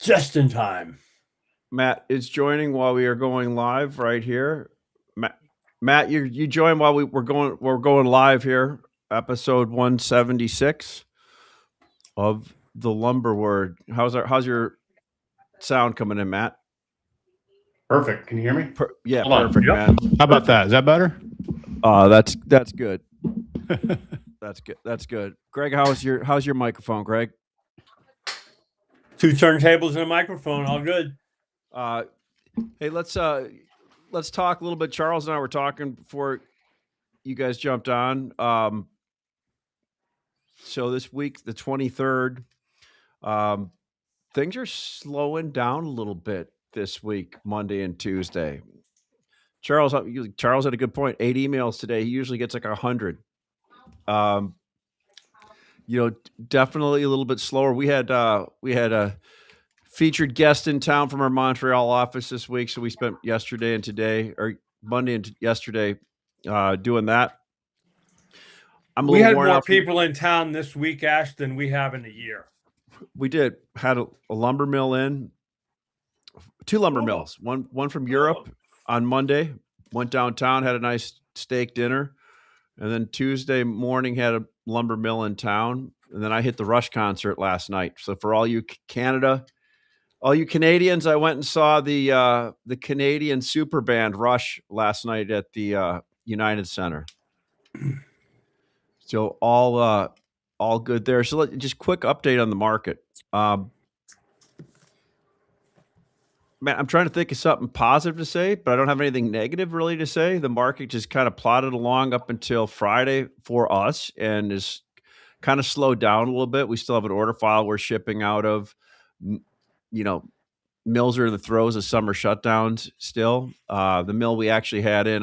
Just in time. Matt is joining while we are going live right here. Matt, you join while we're going live here. Episode 176 of the Lumber Word. How's your sound coming in, Matt? Perfect. Can you hear me? Yeah, Hold on. perfect, Yep. man. How about that? Is that better? That's good. That's good. Greg, how's your microphone, Greg? 2 turntables and a microphone, all good. Hey, let's talk a little bit. Charles and I were talking before you guys jumped on. So this week, the 23rd, things are slowing down a little bit this week, Monday and Tuesday. Charles had a good point. 8 emails today. He usually gets like 100. Definitely a little bit slower. We had a featured guest in town from our Montreal office this week, so we spent yesterday and today, or Monday and yesterday, doing that. We had more people in town this week, Ash, than we have in a year. We did. Had a lumber mill in, 2 lumber mills. One from Europe on Monday. Went downtown, had a nice steak dinner, and then Tuesday morning had a lumber mill in town. And then I hit the Rush concert last night. So for all you Canadians, I went and saw the Canadian super band Rush last night at the United Center. So all good there. So just quick update on the market. Man, I'm trying to think of something positive to say, but I don't have anything negative really to say. The market just kind of plodded along up until Friday for us and is kind of slowed down a little bit. We still have an order file we're shipping out of. Mills are in the throes of summer shutdowns still. The mill we actually had in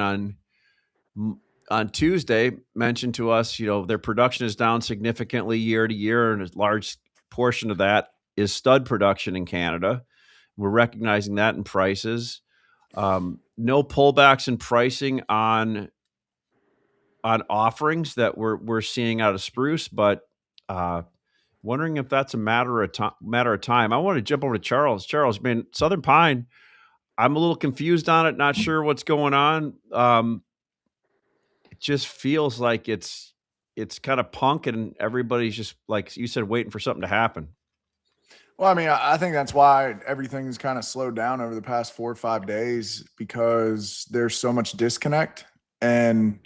on Tuesday mentioned to us, their production is down significantly year to year, and a large portion of that is stud production in Canada. We're recognizing that in prices. No pullbacks in pricing on offerings that we're seeing out of spruce, but wondering if that's a matter of time. I want to jump over to Charles. Charles, man, Southern Pine, I'm a little confused on it. Not sure what's going on. It just feels like it's kind of punk, and everybody's just, like you said, waiting for something to happen. Well, I mean, I think that's why everything's kind of slowed down over the past 4 or 5 days, because there's so much disconnect. And,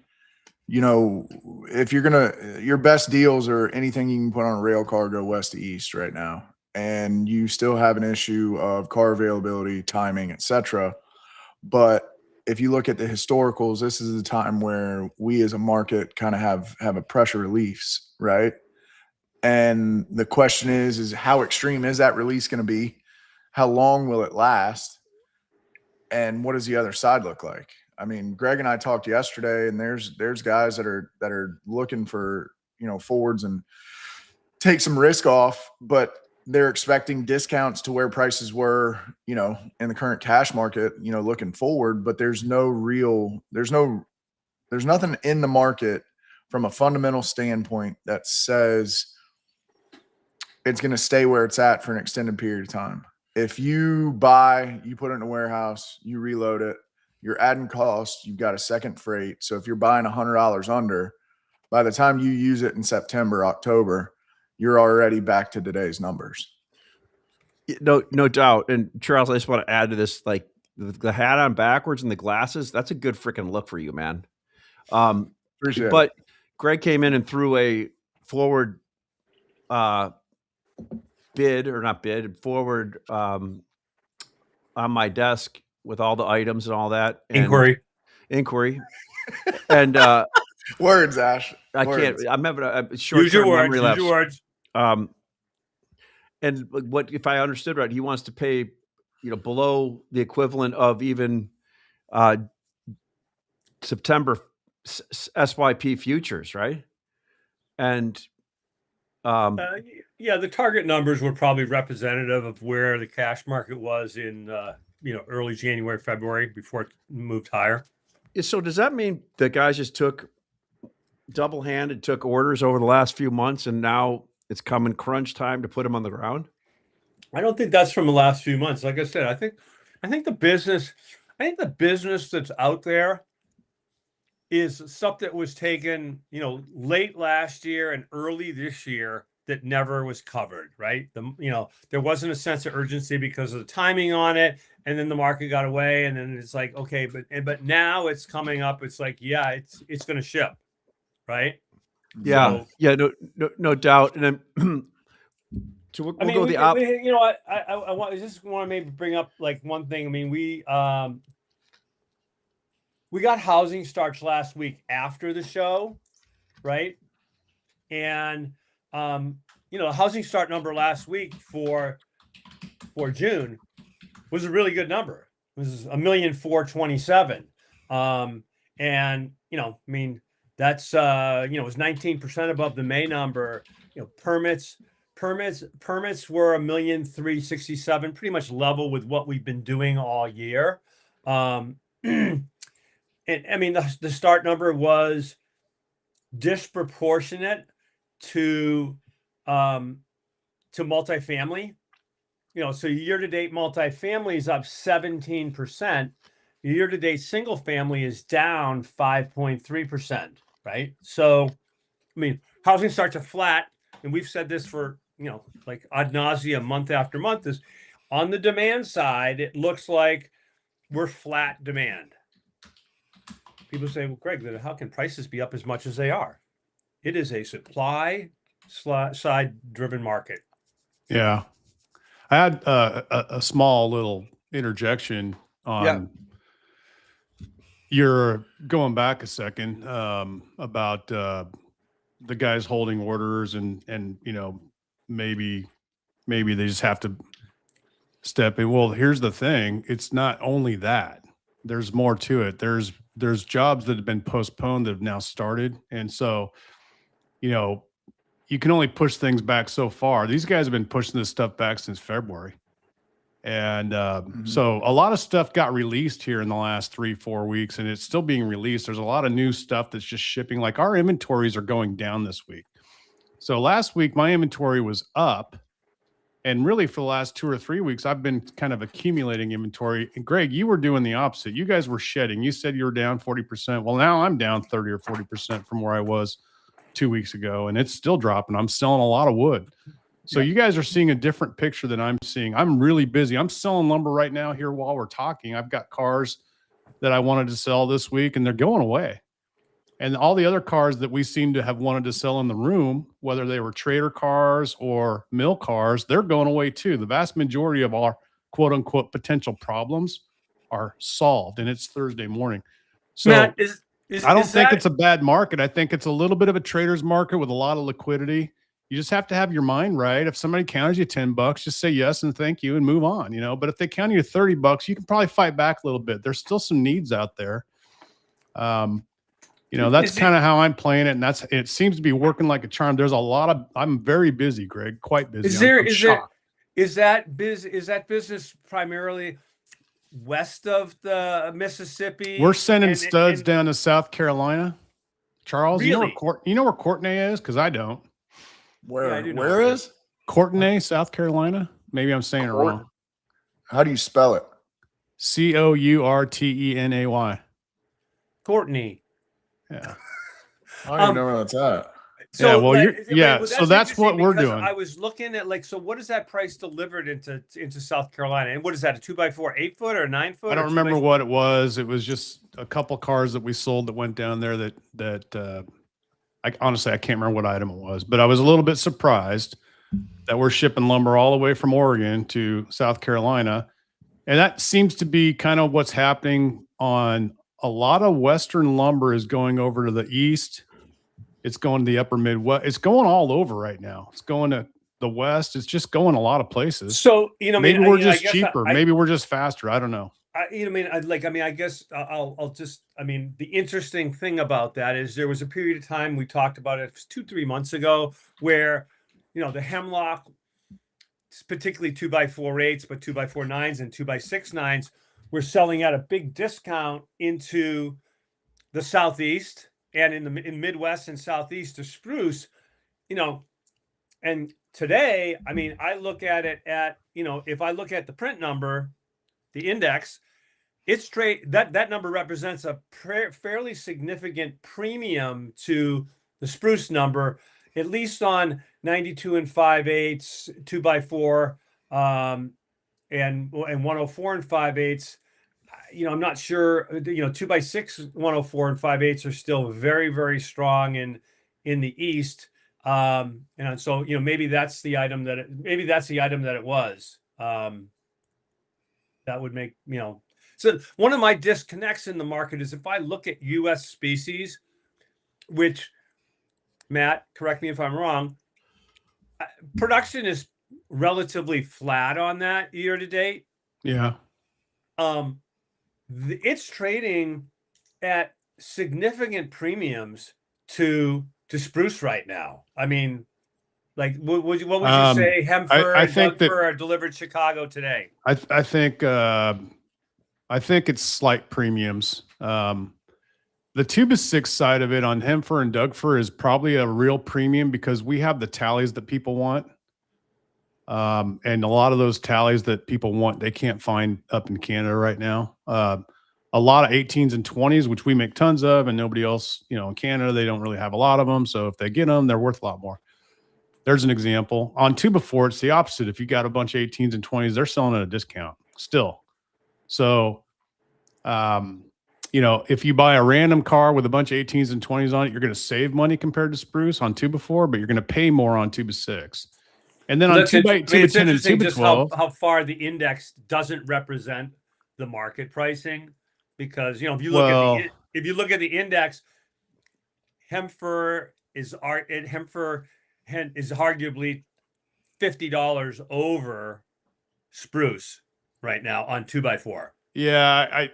if your best deals are anything you can put on a rail car go west to east right now. And you still have an issue of car availability, timing, etc. But if you look at the historicals, this is the time where we as a market kind of have a pressure release, right? And the question is how extreme is that release going to be? How long will it last? And what does the other side look like? I mean, Greg and I talked yesterday, and there's guys that are looking for, forwards and take some risk off, but they're expecting discounts to where prices were, in the current cash market, looking forward, but there's nothing in the market from a fundamental standpoint that says it's going to stay where it's at for an extended period of time. If you buy, you put it in a warehouse, you reload it, you're adding cost, you've got a second freight. So if you're buying $100 under, by the time you use it in September, October, you're already back to today's numbers. No doubt. And Charles, I just want to add to this, like the hat on backwards and the glasses, that's a good freaking look for you, man. Appreciate but it. Greg came in and threw a forward forward on my desk with all the items and all that. Inquiry. And words, Ash. I Words. can't. I'm having a short Use your memory lapse. Use your words. And what, if I understood right, he wants to pay, below the equivalent of even September SYP futures, right? And the target numbers were probably representative of where the cash market was in early January, February, before it moved higher. So does that mean that guys just took double-handed, took orders over the last few months, and now it's coming crunch time to put them on the ground? I don't think that's from the last few months. Like I said, I think the business that's out there is stuff that was taken, late last year and early this year that never was covered, right? There wasn't a sense of urgency because of the timing on it, and then the market got away, and then it's like, okay, but now it's coming up. It's like, yeah, it's going to ship, right? Yeah, So, yeah, no doubt. And then so we'll go we, the op. I just want to maybe bring up like one thing. I mean, we got housing starts last week after the show, right? And the housing start number last week for June was a really good number. It was 1,427,000. And I mean, that's it was 19% above the May number. Permits were 1,367,000, pretty much level with what we've been doing all year. And I mean, the start number was disproportionate to multifamily. So year-to-date multifamily is up 17%. Year-to-date single family is down 5.3%, right? So, I mean, housing starts are flat, and we've said this for, like ad nauseum, month after month, is on the demand side, it looks like we're flat demand. People say, well, Greg, how can prices be up as much as they are? It is a supply side driven market. Yeah. I had a small little interjection on your going back a second about the guys holding orders and maybe they just have to step in. Well, here's the thing. It's not only that. There's more to it. There's jobs that have been postponed that have now started. And so, you can only push things back so far. These guys have been pushing this stuff back since February. And so a lot of stuff got released here in the last 3-4 weeks, and it's still being released. There's a lot of new stuff that's just shipping. Like our inventories are going down this week. So last week, my inventory was up. And really for the last 2 or 3 weeks, I've been kind of accumulating inventory. And Greg, you were doing the opposite. You guys were shedding. You said you were down 40%. Well, now I'm down 30 or 40% from where I was 2 weeks ago, and it's still dropping. I'm selling a lot of wood. So you guys are seeing a different picture than I'm seeing. I'm really busy. I'm selling lumber right now here while we're talking. I've got cars that I wanted to sell this week, and they're going away. And all the other cars that we seem to have wanted to sell in the room, whether they were trader cars or mill cars, they're going away too. The vast majority of our quote unquote potential problems are solved, and it's Thursday morning. So Matt, I don't think it's a bad market. I think it's a little bit of a trader's market with a lot of liquidity. You just have to have your mind right. If somebody counters you $10, just say yes and thank you and move on, But if they counter you $30, you can probably fight back a little bit. There's still some needs out there. That's kind of how I'm playing it, and it seems to be working like a charm. There's a lot of I'm very busy, Greg, quite busy. Is that business primarily west of the Mississippi? We're sending studs down to South Carolina. Charles, really? you know where Courtenay is? Because I don't. Where is Courtenay, South Carolina? Maybe I'm saying it wrong. How do you spell it? Courtenay. Courtney. Yeah. I don't even know where that's at. So, so that's what we're doing. I was looking at so what is that price delivered into South Carolina? And what is that, a 2x4, 8-foot or 9-foot? I don't remember what it was. It was just a couple cars that we sold that went down there that I honestly can't remember what item it was, but I was a little bit surprised that we're shipping lumber all the way from Oregon to South Carolina. And that seems to be kind of what's happening on a lot of Western lumber is going over to the east. It's going to the upper Midwest. It's going all over right now. It's going to the West. It's just going a lot of places. So, maybe we're just cheaper. Maybe we're just faster. I don't know. I guess I'll just, the interesting thing about that is there was a period of time we talked about it 2-3 months ago where, the hemlock, particularly 2x4 8s, but 2x4 9s and 2x6 9s were selling at a big discount into the Southeast and in Midwest and Southeast to spruce, and today, I mean, I look at it at, if I look at the print number, the index, it's straight. That number represents a fairly significant premium to the spruce number, at least on 92 and 5/8, 2x4, and 104 and 5/8. I'm not sure. 2x6, 104 and 5/8 are still very, very strong in the East. And so maybe that's the item that it was. That would make So one of my disconnects in the market is if I look at U.S. species, which, Matt, correct me if I'm wrong, production is relatively flat on that year to date. Yeah. It's trading at significant premiums to spruce right now. I mean, like, what would you say? Hemfer and Dougfir are delivered Chicago today. I think it's slight premiums. The 2x6 side of it on Hemfer and Dougfir is probably a real premium because we have the tallies that people want. And a lot of those tallies that people want, they can't find up in Canada right now. A lot of 18s and 20s, which we make tons of, and nobody else, in Canada, they don't really have a lot of them. So if they get them, they're worth a lot more. There's an example. On 2x4, it's the opposite. If you got a bunch of 18s and 20s, they're selling at a discount still. So, if you buy a random car with a bunch of 18s and 20s on it, you're going to save money compared to spruce on 2x4, but you're going to pay more on 2x6. And then on 2x10 and 2x12, how far the index doesn't represent the market pricing, because if you look at the index, Hemfer is arguably $50 over spruce right now on 2x4. Yeah,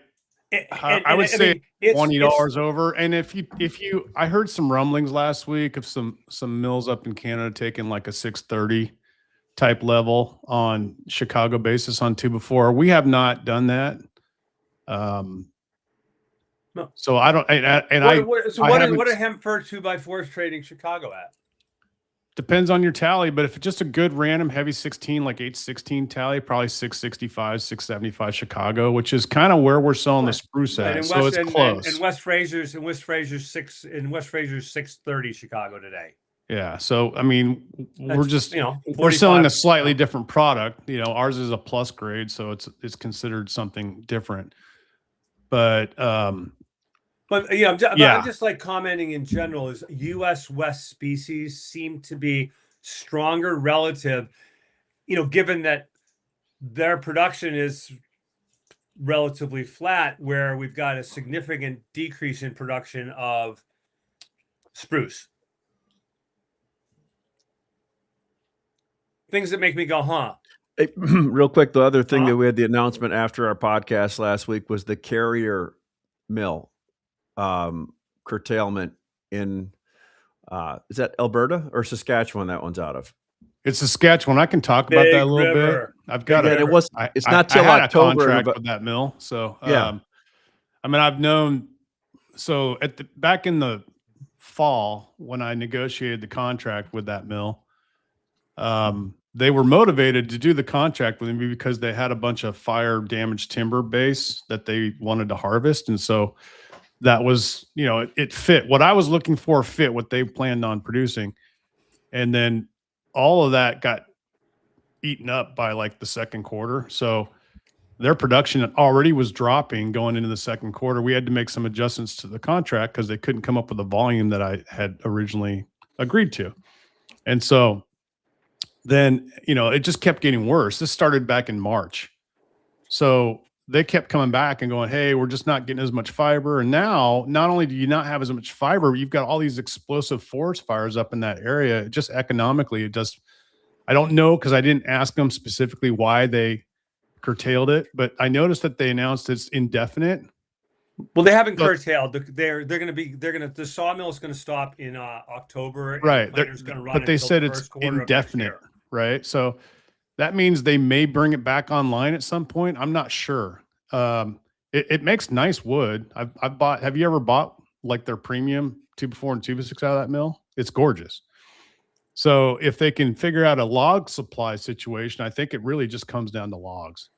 I would say $20 over. And if you, I heard some rumblings last week of some mills up in Canada taking like a 630 type level on Chicago basis on 2x4. We have not done that. No. So I don't. What are Hemfer 2x4s trading Chicago at? Depends on your tally, but if it's just a good random heavy 16, like 816 tally, probably 665, 675 Chicago, which is kind of where we're selling the spruce at. So it's close. And West Fraser's 630 Chicago today. Yeah. So I mean, we're just we're selling a slightly different product. Ours is a plus grade, so it's considered something different. But I'm just like commenting in general is U.S. West species seem to be stronger relative, given that their production is relatively flat, where we've got a significant decrease in production of spruce. Things that make me go, huh? Hey, real quick, the other thing that we had the announcement after our podcast last week was the Carrier mill curtailment in is that Alberta or Saskatchewan that one's out of? It's Saskatchewan. I can talk about that a little bit. I've got it's not till October with that mill. So yeah. I've known, so back in the fall when I negotiated the contract with that mill, they were motivated to do the contract with me because they had a bunch of fire damaged timber base that they wanted to harvest. And so that was, it fit what I was looking for, fit what they planned on producing. And then all of that got eaten up by like the second quarter. So their production already was dropping going into the second quarter. We had to make some adjustments to the contract because they couldn't come up with the volume that I had originally agreed to. And so then, it just kept getting worse. This started back in March. So they kept coming back and going, hey, we're just not getting as much fiber. And now, not only do you not have as much fiber, but you've got all these explosive forest fires up in that area. Just economically, I don't know, because I didn't ask them specifically why they curtailed it, but I noticed that they announced it's indefinite. Well, they haven't curtailed. The sawmill is going to stop in October. Right. But they said it's indefinite. Right. So that means they may bring it back online at some point. I'm not sure. It makes nice wood. Have you ever bought like their premium 2x4 and 2x6 out of that mill? It's gorgeous. So if they can figure out a log supply situation, I think it really just comes down to logs.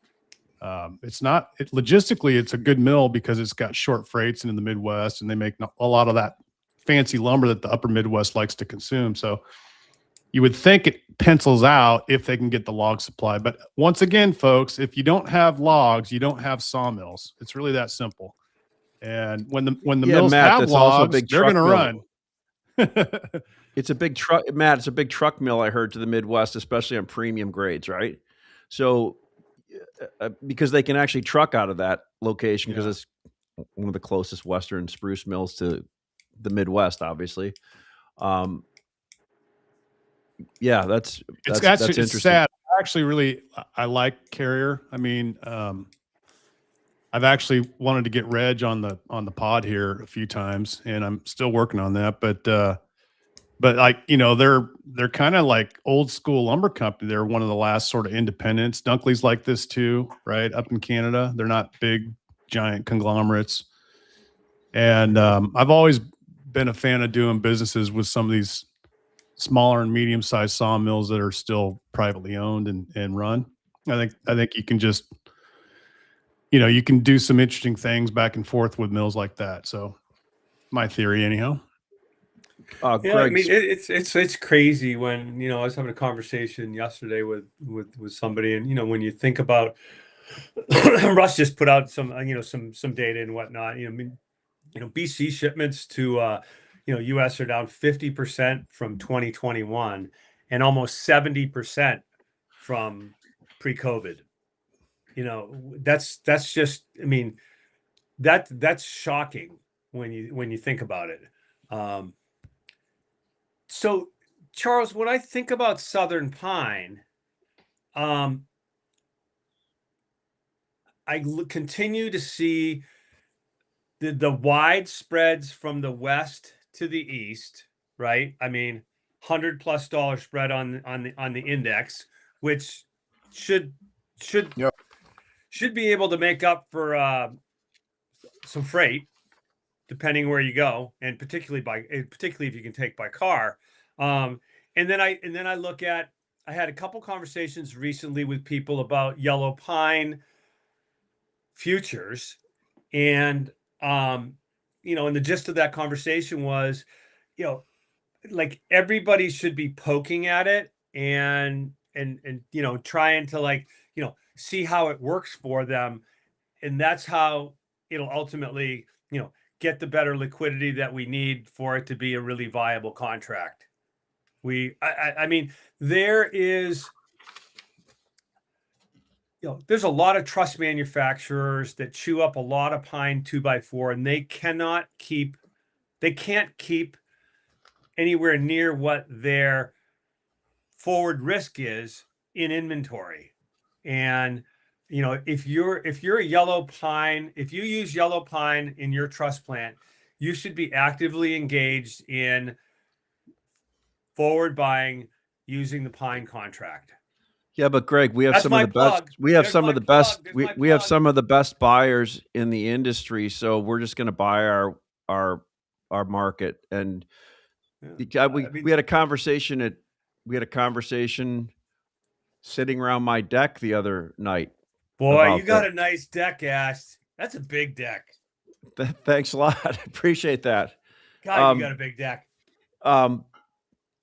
Logistically, it's a good mill because it's got short freights in the Midwest, and they make a lot of that fancy lumber that the upper Midwest likes to consume. So you would think it pencils out if they can get the log supply. But once again, folks, if you don't have logs, you don't have sawmills. It's really that simple. And when the mills Matt, have that's also a logs, big they're truck going to mill. run. It's a big truck, Matt. It's a big truck mill, I heard, to the Midwest, especially on premium grades, right? So, because they can actually truck out of that location because it's one of the closest Western spruce mills to the Midwest, obviously. Yeah, that's interesting. Sad. I like Carrier. I mean, I've actually wanted to get Reg on the pod here a few times, and I'm still working on that. But like, you know, they're kind of like old school lumber company. They're one of the last sort of independents. Dunkley's like this too, right? Up in Canada, they're not big, giant conglomerates. And I've always been a fan of doing businesses with some of these smaller and medium-sized sawmills that are still privately owned and run. I think you can just, you know, you can do some interesting things back and forth with mills like that. So my theory anyhow. Yeah, I Greg, mean it's crazy when, you know, I was having a conversation yesterday with somebody, and, you know, when you think about Russ just put out some, you know, some data and whatnot. You know, I mean, you know, BC shipments to you know, US are down 50% from 2021 and almost 70% from pre-COVID. You know, that's just, I mean, that's shocking when you think about it. So, Charles, when I think about Southern Pine, I continue to see the wide spreads from the west to the east, right? I mean, $100+ spread on the index, which should Yep. should be able to make up for some freight, depending where you go, and particularly if you can take by car. And then I look at, I had a couple conversations recently with people about yellow pine futures, and you know, and the gist of that conversation was, you know, like everybody should be poking at it and you know, trying to, like, you know, see how it works for them, and that's how it'll ultimately, you know, get the better liquidity that we need for it to be a really viable contract. I mean, there is, you know, there's a lot of truss manufacturers that chew up a lot of pine 2x4, and they can't keep anywhere near what their forward risk is in inventory. And, you know, if you're a yellow pine, if you use yellow pine in your truss plant, you should be actively engaged in forward buying using the pine contract. yeah, but Greg, we have That's some my of the best. plug. We have There's some my of the plug. best. There's We my we have plug. some of the best buyers in the industry. So we're just going to buy our market. And Yeah. we had a conversation sitting around my deck the other night. Boy, about you got that. a nice deck, Ash. That's a big deck. Thanks a lot. I appreciate that. God, you got a big deck.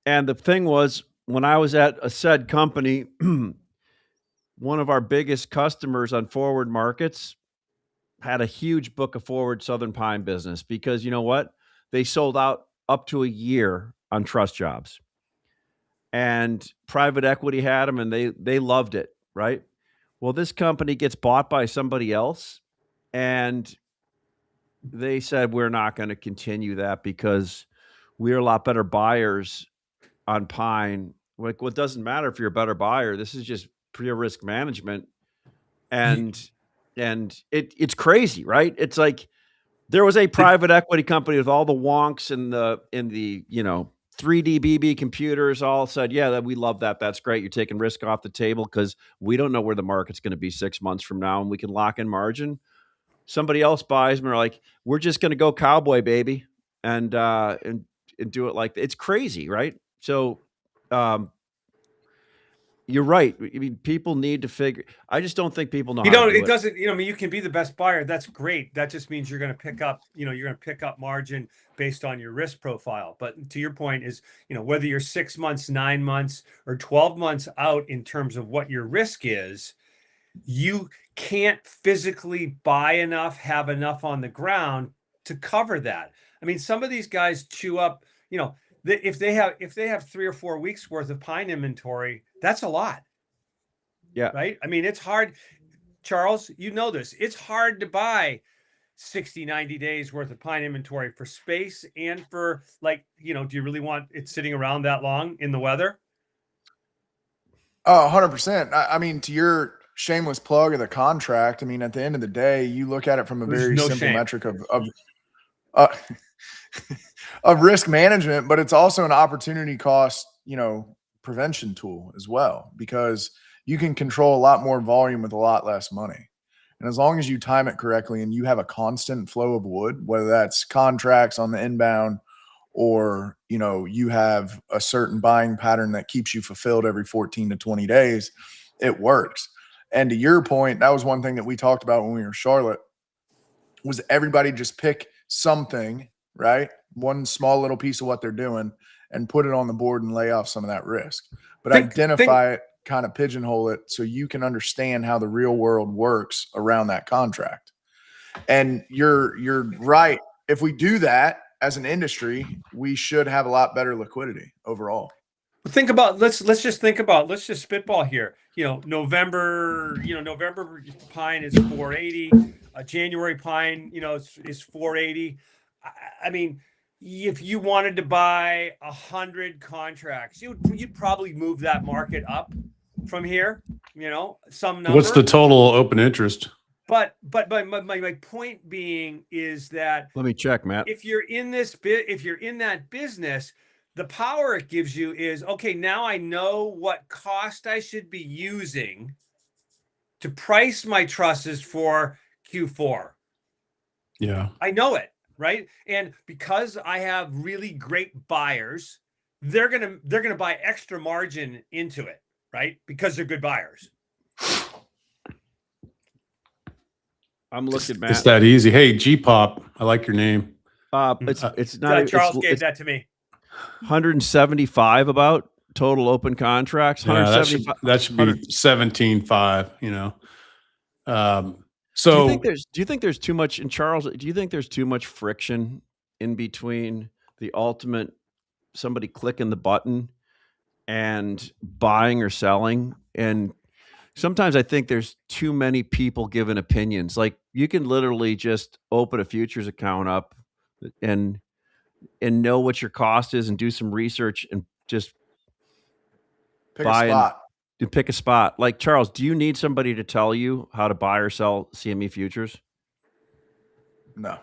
And the thing was, when I was at a said company, one of our biggest customers on forward markets had a huge book of forward Southern Pine business because, you know what? They sold out up to a year on trust jobs. And private equity had them, and they loved it, right? Well, this company gets bought by somebody else, and they said, we're not going to continue that because we're a lot better buyers on pine. Like, well, it doesn't matter if you're a better buyer. This is just pure risk management. And it's crazy, right? It's like there was a private equity company with all the wonks and the you know, 3D BB computers all said, yeah, that we love that. That's great. You're taking risk off the table because we don't know where the market's going to be 6 months from now, and we can lock in margin. Somebody else buys them, and are like, we're just going to go cowboy, baby, and do it like that. It's crazy, right? So you're right. I mean, people need to figure. I just don't think people know You how know, to do it it. doesn't, I mean, you can be the best buyer. That's great. That just means you're going to pick up, you're going to pick up margin based on your risk profile. But to your point is, whether you're 6 months, 9 months, or 12 months out in terms of what your risk is, you can't physically buy enough, have enough on the ground to cover that. I mean, some of these guys chew up, if they have 3 or 4 weeks worth of pine inventory, that's a lot. Yeah. Right. I mean, it's hard. Charles, this. It's hard to buy 60, 90 days worth of pine inventory for space and for do you really want it sitting around that long in the weather? Oh, 100%. I mean, to your shameless plug of the contract, I mean, at the end of the day, you look at it from a There's very no simple shame. metric uh, of risk management, but it's also an opportunity cost, prevention tool as well, because you can control a lot more volume with a lot less money. And as long as you time it correctly and you have a constant flow of wood, whether that's contracts on the inbound or, you have a certain buying pattern that keeps you fulfilled every 14 to 20 days, it works. And to your point, that was one thing that we talked about when we were in Charlotte, was everybody just pick something, right? One small little piece of what they're doing and put it on the board and lay off some of that risk. But identify it, kind of pigeonhole it so you can understand how the real world works around that contract. And you're right. If we do that as an industry, we should have a lot better liquidity overall. Think about let's just spitball here. November pine is 480. January pine, is 480. I mean, if you wanted to buy 100 contracts, you'd probably move that market up from here. Some number. What's the total open interest? But my point being is that, let me check, Matt. If you're in that business, the power it gives you is, okay, now I know what cost I should be using to price my trusses for Q4. Yeah. I know it, right? And because I have really great buyers, they're going to buy extra margin into it, right? Because they're good buyers. I'm looking, Matt. It's that easy. Hey, G-Pop, I like your name. It's not. Charles gave that to me. 175 about total open contracts. Yeah, that should be 17.5. So do you think there's too much? And Charles, do you think there's too much friction in between the ultimate somebody clicking the button and buying or selling? And sometimes I think there's too many people giving opinions. Like, you can literally just open a futures account up and know what your cost is and do some research and just pick a spot. And pick a spot. Like, Charles, do you need somebody to tell you how to buy or sell CME futures? No.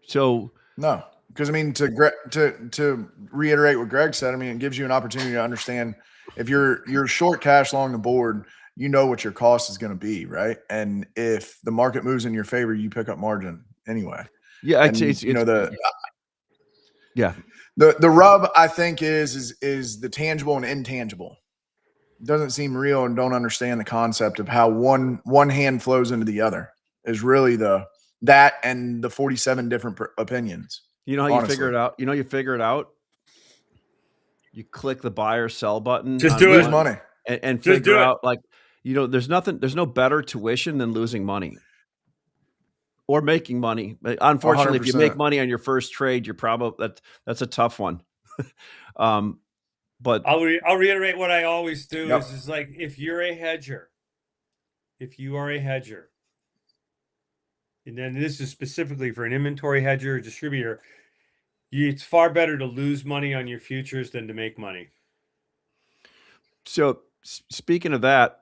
So no, because I mean, to reiterate what Greg said, I mean, it gives you an opportunity to understand if you're short cash long the board, you know what your cost is going to be, right? And if the market moves in your favor, you pick up margin anyway. Yeah, the rub, I think, is the tangible and intangible. It doesn't seem real and don't understand the concept of how one hand flows into the other is really that and the 47 different opinions. You know how you figure it out? You figure it out. You click the buy or sell button. Just do it. Money. And figure out, like, there's no better tuition than losing money. Or making money. Unfortunately, 100%. If you make money on your first trade, you're probably that's a tough one. But I'll reiterate what I always do is like, if you are a hedger, and then this is specifically for an inventory hedger or distributor, it's far better to lose money on your futures than to make money. So speaking of that,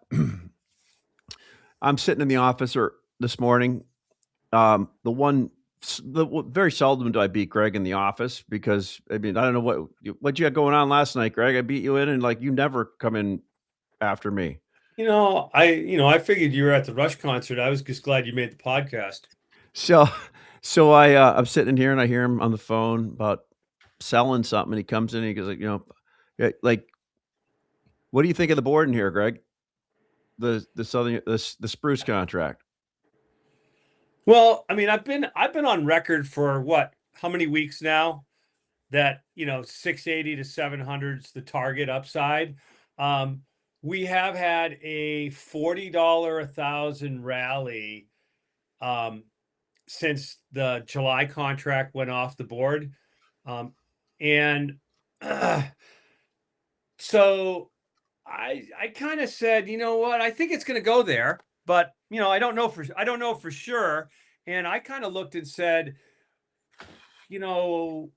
I'm sitting in the office this morning. Very seldom do I beat Gregg in the office because, I mean, I don't know what you had going on last night, Gregg. I beat you in, and like, you never come in after me. I figured you were at the Rush concert. I was just glad you made the podcast. So I'm sitting in here and I hear him on the phone about selling something, and he comes in and he goes, like, Like, what do you think of the board in here, Greg? The spruce contract. Well, I mean, I've been on record for how many weeks now that 680 to 700's the target upside. We have had a $40 a thousand rally since the July contract went off the board, and so I kind of said, you know what, I think it's going to go there, but I don't know for sure. And I kind of looked and said, the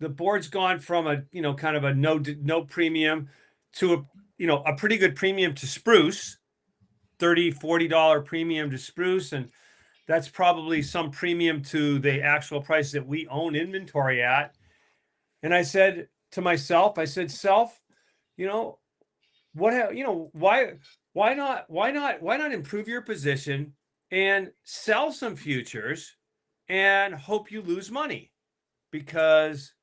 board's gone from a kind of a no premium to a pretty good premium to spruce, $30-$40 premium to spruce, and that's probably some premium to the actual price that we own inventory at. And I said to myself, self, why not improve your position and sell some futures and hope you lose money, because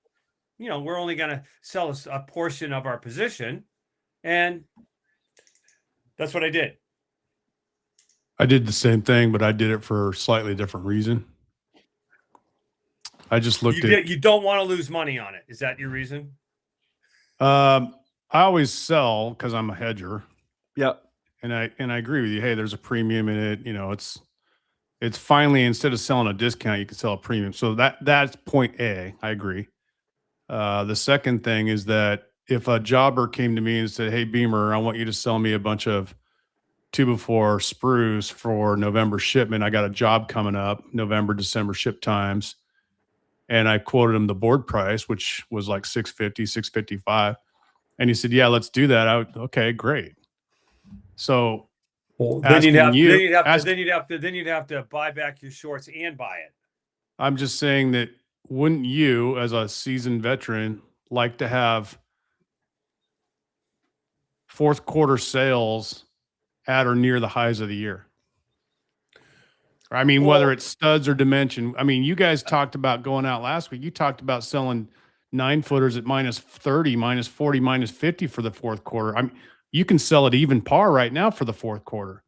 we're only going to sell a portion of our position. And that's what I did. I did the same thing, but I did it for a slightly different reason. I just looked at. You don't want to lose money on it. Is that your reason? I always sell because I'm a hedger. Yep. And I agree with you. Hey, there's a premium in it. It's finally, instead of selling a discount, you can sell a premium. So that's point A. I agree. The second thing is that if a jobber came to me and said, "Hey, Beamer, I want you to sell me a bunch of 2x4 spruce for November shipment. I got a job coming up, November, December ship times." And I quoted him the board price, which was like $650, $655. And he said, "Yeah, let's do that." Okay, great. So then you'd have to buy back your shorts and buy it. I'm just saying that, wouldn't you, as a seasoned veteran, like to have fourth quarter sales at or near the highs of the year? I mean, whether it's studs or dimension. I mean, you guys talked about going out last week. You talked about selling 9-footers at -30, -40, -50 for the fourth quarter. I mean, you can sell at even par right now for the fourth quarter.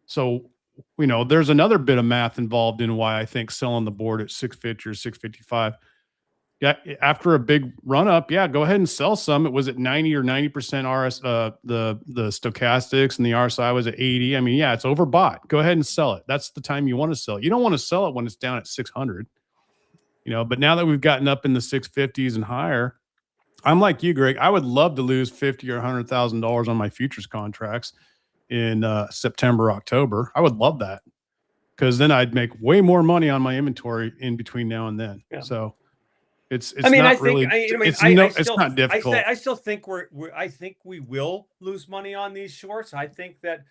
So, there's another bit of math involved in why I think selling the board at 650 or 655. Yeah, after a big run up, yeah, go ahead and sell some. It was at 90 or 90% RS. The stochastics and the RSI was at 80. I mean, yeah, it's overbought. Go ahead and sell it. That's the time you want to sell it. You don't want to sell it when it's down at 600. But now that we've gotten up in the 650s and higher, I'm like you, Greg. I would love to lose $50,000 or $100,000 on my futures contracts in September, October. I would love that, because then I'd make way more money on my inventory in between now and then. Yeah. So. It's not difficult. I still think I think we will lose money on these shorts. I think that,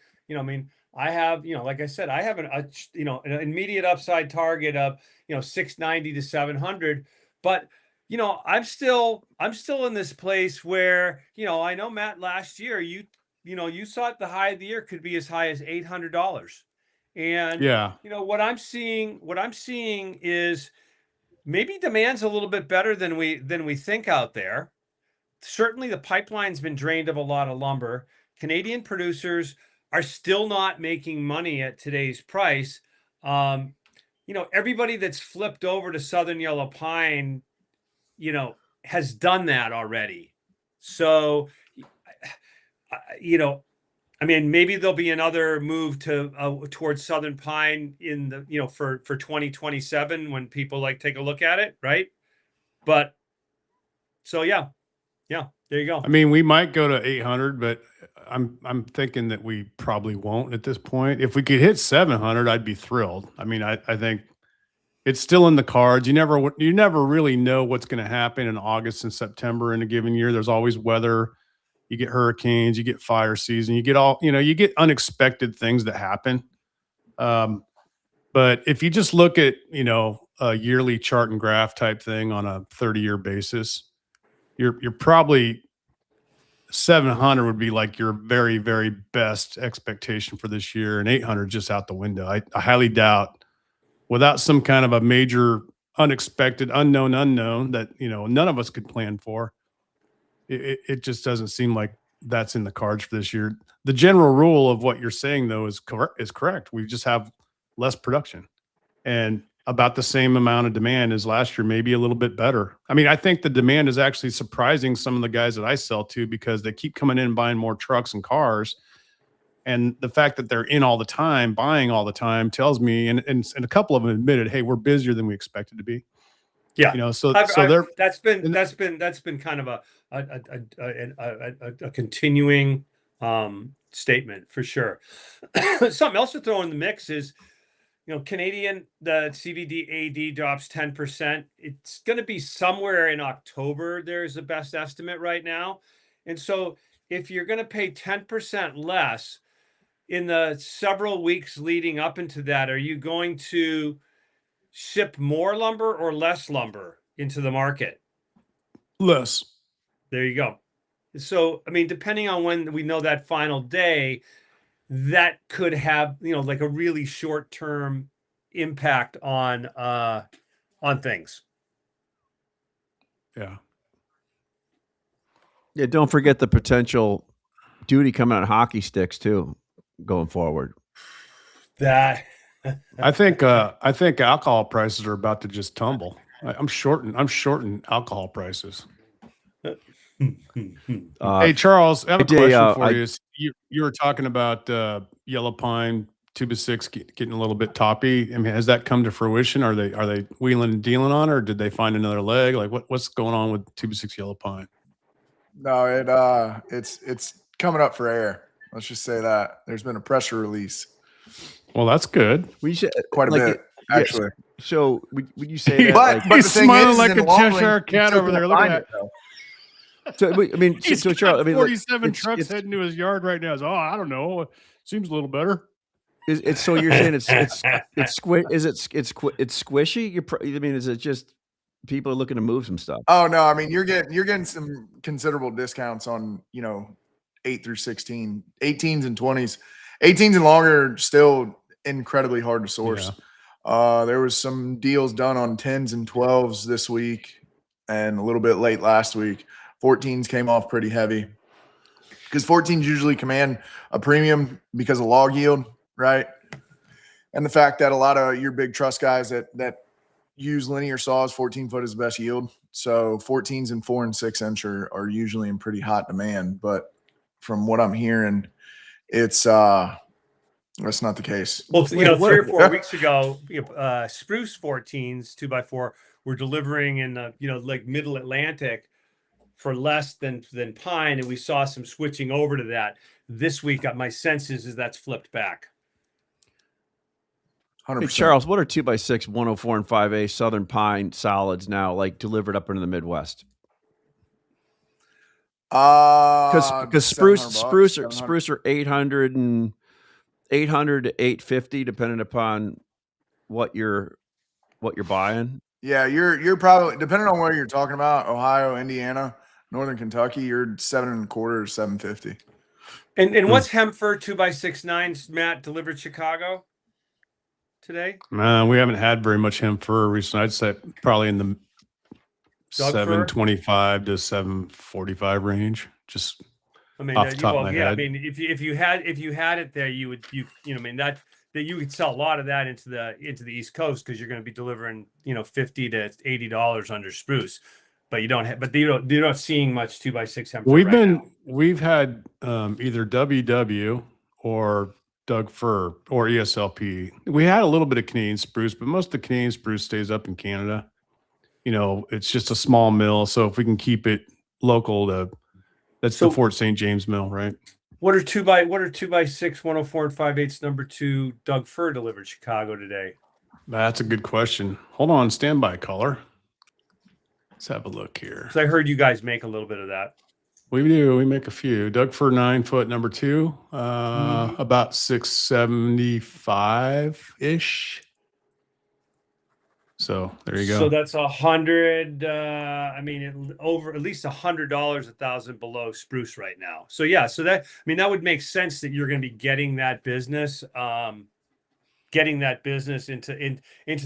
I have, like I said, I have an immediate upside target of, 690 to 700, but, I'm still in this place where, I know, Matt, last year, you thought the high of the year could be as high as $800. And, yeah, what I'm seeing is, maybe demand's a little bit better than we think out there. Certainly, the pipeline's been drained of a lot of lumber. Canadian producers are still not making money at today's price. Everybody that's flipped over to Southern Yellow Pine, has done that already. So, I mean, maybe there'll be another move towards Southern Pine in the, for 2027 when people take a look at it. Right. But so, yeah, there you go. I mean, we might go to 800, but I'm thinking that we probably won't at this point. If we could hit 700, I'd be thrilled. I mean, I think it's still in the cards. You never really know what's going to happen in August and September in a given year. There's always weather. You get hurricanes, you get fire season, you get unexpected things that happen. But if you just look at, a yearly chart and graph type thing on a 30-year basis, you're probably 700 would be like your very, very best expectation for this year, and 800 just out the window. I highly doubt, without some kind of a major unexpected unknown that, none of us could plan for, it just doesn't seem like that's in the cards for this year. The general rule of what you're saying though is correct. We just have less production and about the same amount of demand as last year, maybe a little bit better. I mean, I think the demand is actually surprising some of the guys that I sell to because they keep coming in and buying more trucks and cars. And the fact that they're in all the time, buying all the time tells me, and a couple of them admitted, hey, we're busier than we expected to be. Yeah. You know, so that's been kind of a continuing statement for sure. Something else to throw in the mix is, Canadian, the CVD AD drops 10%. It's going to be somewhere in October. There's the best estimate right now. And so if you're going to pay 10% less in the several weeks leading up into that, are you going to ship more lumber or less lumber into the market? less. There you go. So, I mean, depending on when we know that final day, that could have, like a really short-term impact on things. Yeah. Yeah, don't forget the potential duty coming on hockey sticks too, going forward. That I think alcohol prices are about to just tumble. I'm shorting alcohol prices. Hey Charles, I have a question for you. You were talking about yellow pine 2x6 getting a little bit toppy. I mean, has that come to fruition? Are they wheeling and dealing on, or did they find another leg? Like what's going on with 2x6 yellow pine? No, it's coming up for air. Let's just say that there's been a pressure release. Well, that's good. We should Quite a bit, actually. So would you say that? But the He's thing smiling is, like in a the long Cheshire run, cat you over there. still Look find at it, though. So I mean, He's so Charles, I mean, 47 trucks heading to his yard right now. Oh, I don't know. Seems a little better. it's so you're saying it's squishy? I mean, is it just people are looking to move some stuff? Oh no, I mean you're getting some considerable discounts on 8 through 16, 18s and 20s. 18s and longer are still incredibly hard to source. Yeah. There was some deals done on 10s and 12s this week and a little bit late last week. 14s came off pretty heavy because 14s usually command a premium because of log yield, right? And the fact that a lot of your big truss guys that use linear saws, 14 foot is the best yield. So 14s and 4 and 6 inch are usually in pretty hot demand. But from what I'm hearing, it's that's not the case. Well, 3 or 4 weeks ago, spruce 14s 2x4 were delivering in the like middle Atlantic for less than pine, and we saw some switching over to that. This week, my sense is that's flipped back. 100%. Hey, Charles, what are 2x6, 104 and 5A Southern Pine solids now like delivered up into the Midwest? Because spruce are 800 to 850 depending upon what you're buying. Yeah, you're probably, depending on where you're talking about, Ohio, Indiana, Northern Kentucky, you're 7.25 to 750. And what's Hemfer 2x6 Matt delivered Chicago today? We haven't had very much Hemfer recently. I'd say probably in the Doug 725 to 745 range. Just I mean, off the top of my head. I mean, if you had it there, I mean that you could sell a lot of that into the East Coast because you're going to be delivering $50 to $80 under spruce, but you're not seeing much 2x6 Hemfer. We've had either WW or Doug Fir or ESLP. We had a little bit of Canadian spruce, but most of the Canadian spruce stays up in Canada. It's just a small mill, so if we can keep it local, that's the Fort St. James mill, right? What are 2x6 104 and 5/8 number 2 Doug Fir delivered Chicago today? That's a good question. Hold on, standby, caller. Let's have a look here. Because I heard you guys make a little bit of that. We do. We make a few. Doug Fir 9 foot number 2, about 675 ish. So there you go. So that's 100. I mean, over at least $100 1,000 below spruce right now. So yeah, that that would make sense that you're going to be getting that business into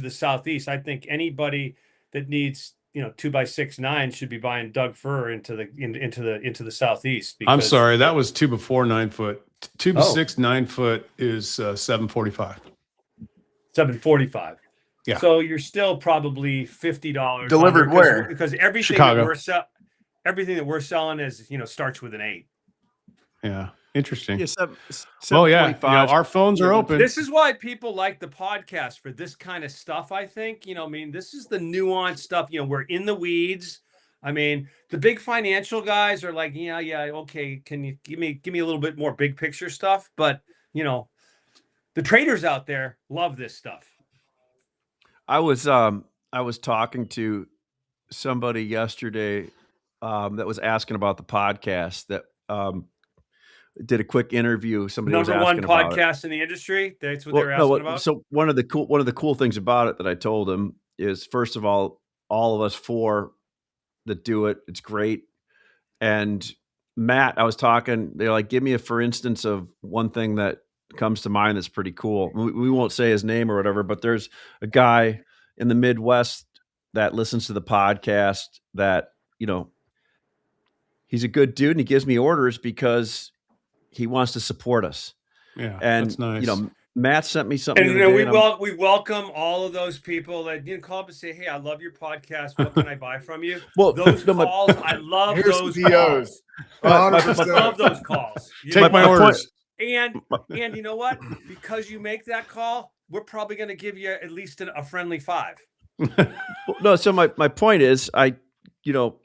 the Southeast. I think anybody that needs 2x6 should be buying Doug fir into the southeast. I'm Because sorry, that was 2 before 9 foot. 2 by Oh. 6 9 foot is 745. 745. Yeah. So you're still probably $50 Delivered under, where? Because everything Chicago. everything that we're selling is starts with an 8. Yeah, interesting. Yeah, Well, yeah, you know, 725. our phones are open. This is why people like the podcast for this kind of stuff. I think, this is the nuanced stuff. We're in the weeds. I mean, the big financial guys are like, yeah, okay. Can you give me a little bit more big picture stuff? But the traders out there love this stuff. I was talking to somebody yesterday that was asking about the podcast that did a quick interview. Somebody was Number one asking about podcast in the industry. That's what they were asking about. So one of the cool things about it that I told him is, first of all of us 4 that do it, it's great. And Matt, I was talking, they're like, give me a for instance of one thing that comes to mind that's pretty cool. We won't say his name or whatever, but there's a guy in the Midwest that listens to the podcast that, he's a good dude and he gives me orders because he wants to support us. Yeah, And that's nice. Matt sent me something. And the other day, we welcome all of those people that call up and say, "Hey, I love your podcast. What can I buy from you?" Well, those calls, I love Here's those POs. calls. I 100%. love those calls. Take my orders. And you know what? Because you make that call, we're probably going to give you at least a friendly 5. No, so my point is, I'm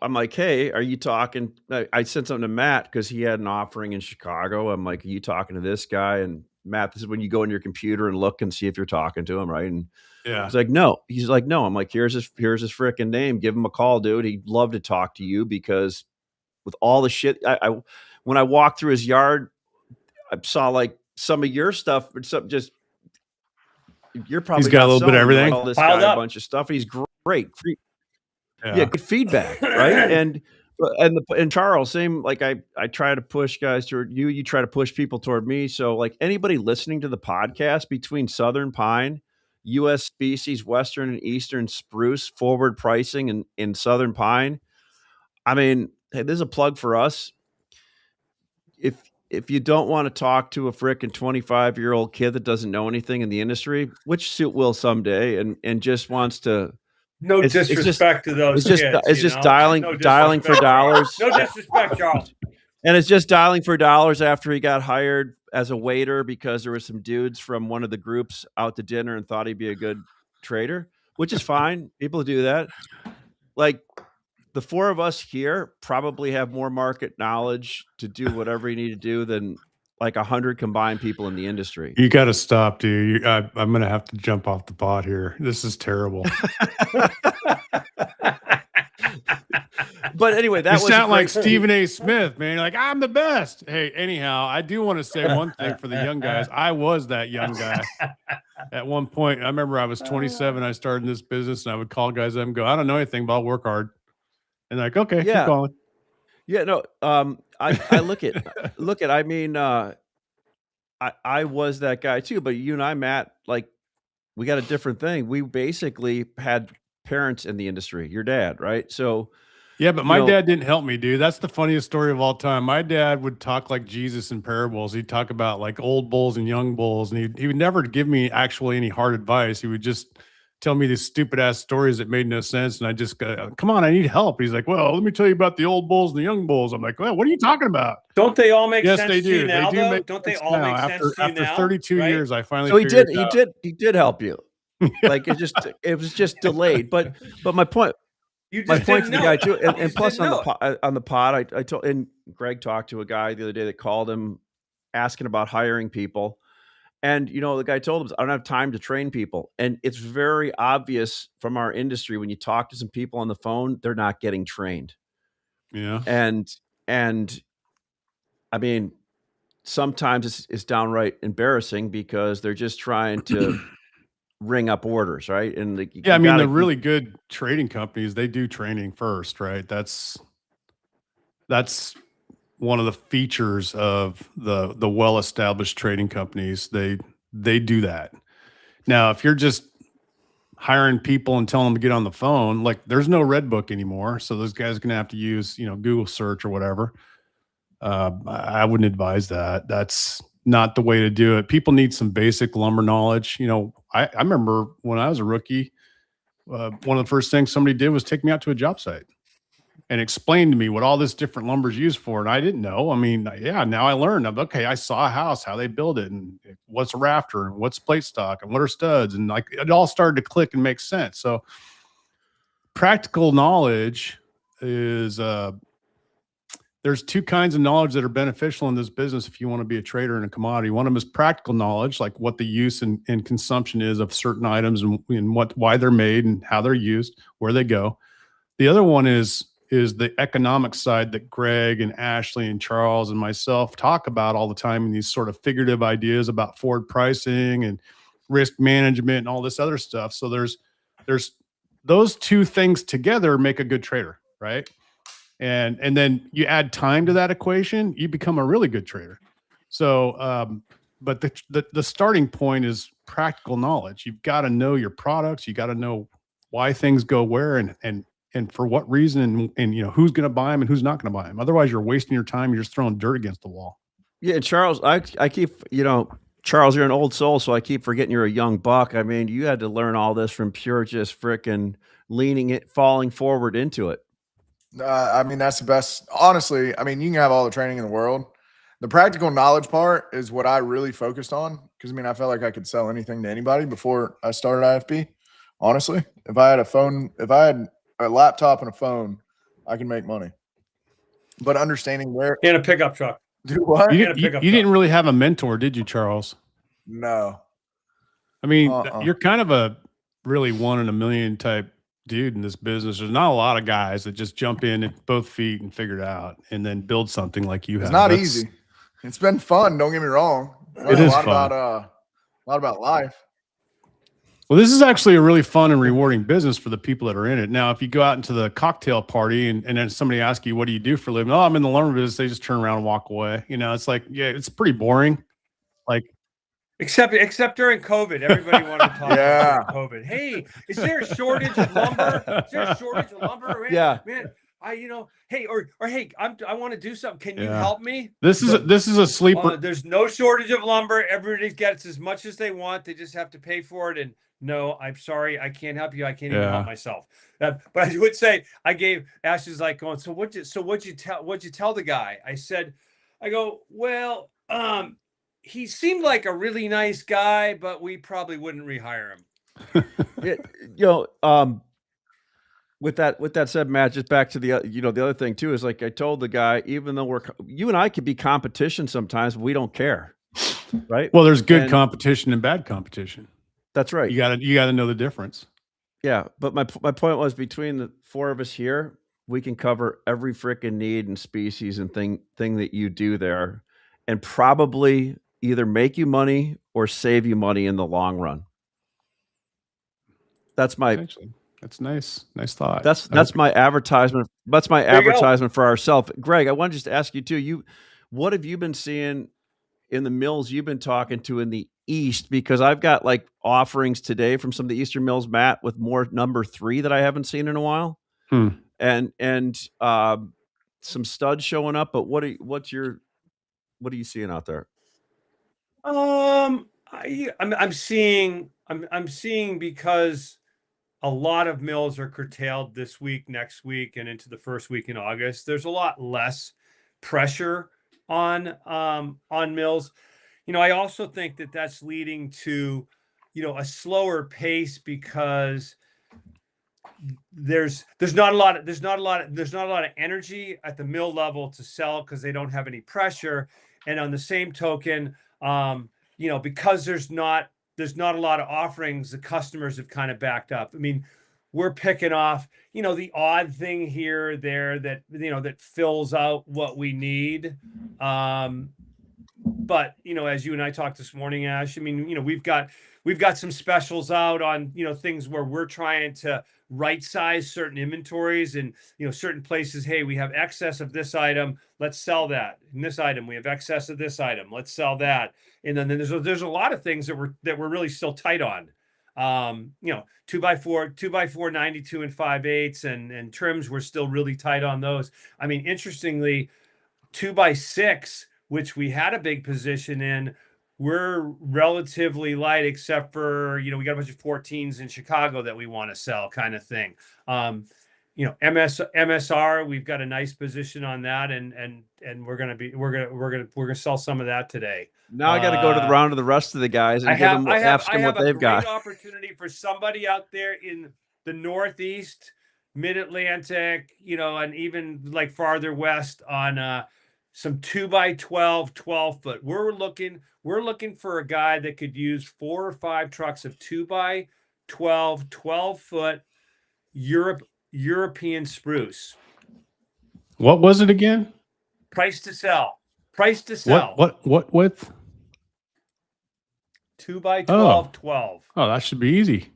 like, hey, are you talking? I sent something to Matt because he had an offering in Chicago. I'm like, are you talking to this guy? And Matt, this is when you go in your computer and look and see if you're talking to him, right? And Yeah, he's like, no. He's like, no. I'm like, here's his freaking name. Give him a call, dude. He'd love to talk to you because with all the shit, when I walked through his yard, I saw like some of your stuff, but some just you're probably he's got a little bit of selling, everything. All this Piled guy up. a bunch of stuff. He's great. Yeah. Good feedback, right? And Charles, same. Like I try to push guys toward you. You try to push people toward me. So like anybody listening to the podcast between Southern Pine, U.S. species, Western and Eastern spruce, forward pricing, and Southern Pine. I mean, hey, this is a plug for us. If you don't want to talk to a frickin' 25-year-old kid that doesn't know anything in the industry, which suit will someday, and just wants to. No disrespect to those kids. It's just dialing for dollars. No disrespect, Charles. And it's just dialing for dollars after he got hired as a waiter because there were some dudes from one of the groups out to dinner and thought he'd be a good trader, which is fine. People do that. Like the 4 of us here probably have more market knowledge to do whatever you need to do than like 100 combined people in the industry. You got to stop, dude. I'm going to have to jump off the pot here. This is terrible. But anyway, that you was sound like Stephen A. Smith, man. You're like, I'm the best. Hey, anyhow, I do want to say one thing for the young guys. I was that young guy at one point. I remember I was 27. I started in this business, and I would call guys up and go, I don't know anything, but I'll work hard. And like, okay, keep calling. Yeah, no. I look at. I mean, I was that guy too. But you and I, Matt, like, we got a different thing. We basically had parents in the industry. Your dad, right? So. Yeah, but my dad didn't help me, dude. That's the funniest story of all time. My dad would talk like Jesus in parables. He'd talk about like old bulls and young bulls, and he would never give me actually any hard advice. He would just tell me these stupid ass stories that made no sense. And I just go, come on, I need help. He's like, well, let me tell you about the old bulls and the young bulls. I'm like, well, what are you talking about? Don't they all make Yes, sense they to you do. now, They do though? make Don't they sense all now. make sense to you After now? 32 right? years, I finally So figured it out. he did help you. Like it was just delayed. But my point. My point to the guy too, and plus on the pod, I told, and Gregg talked to a guy the other day that called him asking about hiring people, and the guy told him, I don't have time to train people, and it's very obvious from our industry when you talk to some people on the phone, they're not getting trained. Yeah, and I mean, sometimes it's downright embarrassing because they're just trying to ring up orders, right? And I mean, the really good trading companies, they do training first, right? That's one of the features of the well-established trading companies. They do that. Now, if you're just hiring people and telling them to get on the phone. Like there's no red book anymore. So those guys are going to have to use, Google search or whatever. I wouldn't advise that. That's not the way to do it. People need some basic lumber knowledge. I remember when I was a rookie, one of the first things somebody did was take me out to a job site and explain to me what all this different lumber is used for. And I didn't know. I mean, yeah, now I learned. Okay, I saw a house, how they build it, and what's a rafter, and what's plate stock, and what are studs, and like it all started to click and make sense. So practical knowledge is there's two kinds of knowledge that are beneficial in this business if you want to be a trader in a commodity. One of them is practical knowledge, like what the use and consumption is of certain items and why they're made and how they're used, where they go. The other one is the economic side that Gregg and Ashley and Charles and myself talk about all the time in these sort of figurative ideas about forward pricing and risk management and all this other stuff. So there's those two things together make a good trader, right? And then you add time to that equation, you become a really good trader. So, but the starting point is practical knowledge. You've got to know your products. You got to know why things go where and for what reason, and who's going to buy them and who's not going to buy them. Otherwise, you're wasting your time. You're just throwing dirt against the wall. Yeah, Charles, I keep, Charles, you're an old soul, so I keep forgetting you're a young buck. I mean, you had to learn all this from pure just frickin' falling forward into it. I mean, that's the best. Honestly, I mean, you can have all the training in the world. The practical knowledge part is what I really focused on because, I felt like I could sell anything to anybody before I started IFB. Honestly, if I had a laptop and a phone, I can make money. But understanding where in a pickup truck. Do what? You didn't really have a mentor, did you, Charles? No. I mean, you're kind of a really one in a million type dude in this business. There's not a lot of guys that just jump in at both feet and figure it out and then build something like you have. It's not easy. It's been fun. Don't get me wrong. It is fun. A lot about life. Well, this is actually a really fun and rewarding business for the people that are in it. Now, if you go out into the cocktail party and then somebody asks you, what do you do for a living? Oh, I'm in the lumber business. They just turn around and walk away. It's like, yeah, it's pretty boring. Like, except during COVID, everybody wanted to talk about COVID. Hey, is there a shortage of lumber? Is there a shortage of lumber? Man, yeah, man. Hey, or hey, I want to do something. Can you help me? This is a sleeper. There's no shortage of lumber. Everybody gets as much as they want. They just have to pay for it. And no, I'm sorry, I can't help you. I can't even help myself. But I would say Ashley's like going. So what'd you tell the guy? I go, well, he seemed like a really nice guy, but we probably wouldn't rehire him. With that said, Matt, just back to the other thing too is like I told the guy, even though you and I could be competition sometimes, but we don't care, right? Well, there's good competition and bad competition. That's right. You gotta know the difference. Yeah, but my point was between the four of us here, we can cover every freaking need and species and thing that you do there, and probably either make you money or save you money in the long run. That's nice thought. That's my advertisement. That's my advertisement for ourselves. Gregg, I want to just ask you too. What have you been seeing in the mills you've been talking to in the East? Because I've got like offerings today from some of the Eastern mills, Matt, with more number 3 that I haven't seen in a while, and some studs showing up. But what are you seeing out there? I'm seeing because a lot of mills are curtailed this week, next week, and into the first week in August. There's a lot less pressure on mills. I also think that that's leading to, a slower pace because there's not a lot of energy at the mill level to sell because they don't have any pressure. And on the same token, because there's not a lot of offerings, the customers have kind of backed up. I mean, we're picking off, the odd thing here or there that, that fills out what we need. But, as you and I talked this morning, Ash, I mean, we've got some specials out on, things where we're trying to right size certain inventories and, certain places. Hey, we have excess of this item. Let's sell that. In this item, we have excess of this item. Let's sell that. And then there's a lot of things that we're really still tight on. 2x4, 2x4, 92 and 5/8, and trims were still really tight on those. I mean, interestingly, 2x6, which we had a big position in, we're relatively light, except for, we got a bunch of 14s in Chicago that we want to sell, kind of thing. MSR, we've got a nice position on that, and we're gonna sell some of that today. Now I got to go to the round of the rest of the guys and ask them what they've got. Opportunity for somebody out there in the Northeast, Mid-Atlantic, and even like farther west on some 2x12, 12-foot. We're looking for a guy that could use 4 or 5 trucks of 2x12, 12-foot European spruce. What was it again? Price to sell. What width? 2x12, 12. Oh, that should be easy.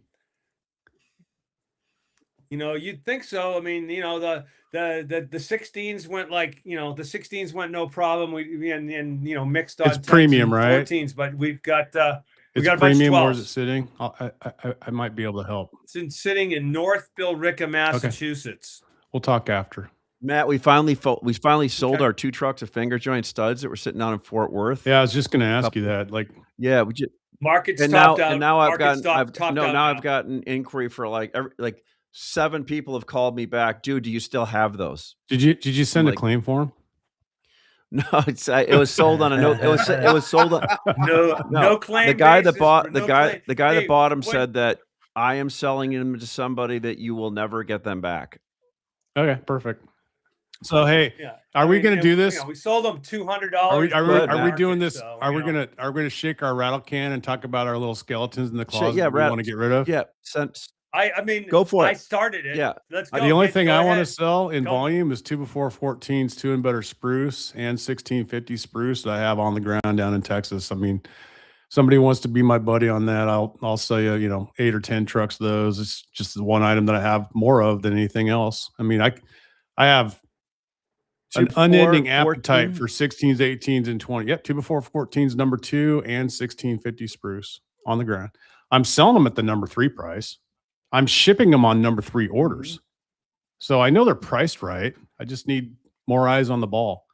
You'd think so. I mean, the 16s went the 16s went no problem. We mixed on It's premium, right? 14s, but we've got It's got a bunch of premium. Where's 12s. it sitting? I might be able to help. It's sitting in North Billerica, Massachusetts. We'll talk after. Matt, we finally sold our 2 trucks of finger joint studs that were sitting down in Fort Worth. Yeah, I was just going to ask you that. Like, yeah, we just Market's and topped now out. and now I've Market's gotten topped out I've gotten inquiry for like 7 people have called me back. Dude, do you still have those? did you send a claim form? No, it was sold on a note. It was sold on no claim. The guy that basis, bought no that claim. bought them said that I am selling them to somebody that you will never get them back. Okay, perfect. So hey, Yeah. are we going to do this? We sold them $200. Are we doing this? Are we gonna shake our rattle can and talk about our little skeletons in the closet that we want to get rid of? Yeah, I mean, go for it. I started it. Yeah, let's go. The only Mitch, thing go I want to ahead. sell in volume is 2x4 14s, 2 and better spruce and 1650 spruce that I have on the ground down in Texas. I mean, somebody wants to be my buddy on that, I'll sell you 8 or 10 trucks of those. It's just the one item that I have more of than anything else. I mean, I have an unending appetite for 16s, 18s, and 20. Yep, 2x4 14s, number 2 and 1650 spruce on the ground. I'm selling them at the number 3 price. I'm shipping them on number 3 orders. So I know they're priced right. I just need more eyes on the ball.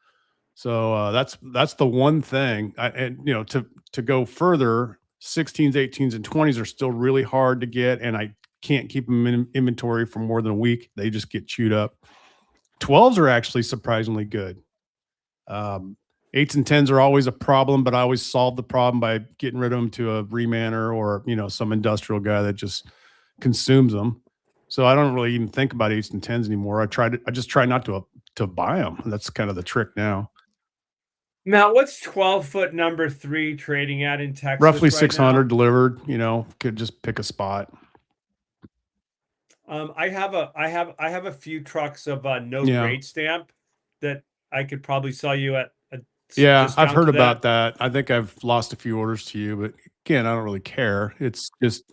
So that's the one thing. To go further, 16s, 18s, and 20s are still really hard to get, and I can't keep them in inventory for more than a week. They just get chewed up. 12s are actually surprisingly good. 8s and 10s are always a problem, but I always solve the problem by getting rid of them to a remanner or some industrial guy that just consumes them. So I don't really even think about 8s and 10s anymore. I just try not to buy them. That's kind of the trick now. Now, what's 12-foot number 3 trading at in Texas? Roughly right 600 now? delivered. Could just pick a spot. I have a few trucks of no grade stamp that I could probably sell you at. I've heard about that. I think I've lost a few orders to you, but again, I don't really care. It's just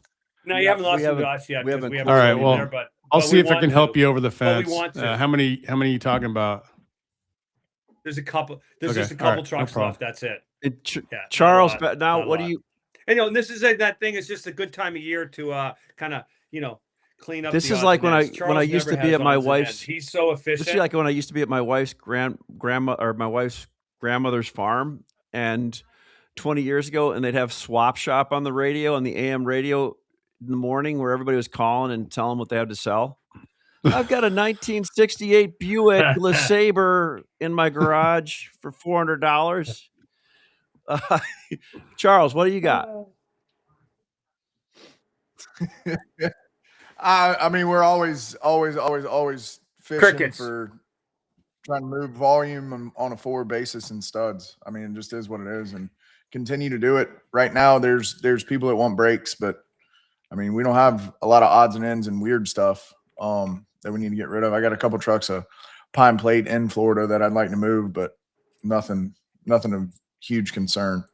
no, you haven't lost them to us yet. We haven't. All right, well, there, but I'll see if I can help to. you over the fence. But we want to. How many are you talking about? There's a couple. There's Okay, just a couple all right, no trucks problem. left. That's it. Charles, not now what a do you? And this is that thing. It's just a good time of year to kind of clean up. This the is like when I Charles used to never be has at my odds and wife's. ends. He's so efficient. This is like when I used to be at my wife's my wife's grandmother's farm, and 20 years ago, and they'd have Swap Shop on the radio, on the AM radio in the morning, where everybody was calling and telling what they had to sell. I've got a 1968 Buick LeSabre in my garage for $400. Charles, what do you got? I mean, we're always fishing Crickets. for trying to move volume on a forward basis in studs. I mean, it just is what it is, and continue to do it. Right now, there's people that want breaks, but I mean, we don't have a lot of odds and ends and weird stuff that we need to get rid of. I got a couple trucks of pine plate in Florida that I'd like to move, but nothing of huge concern.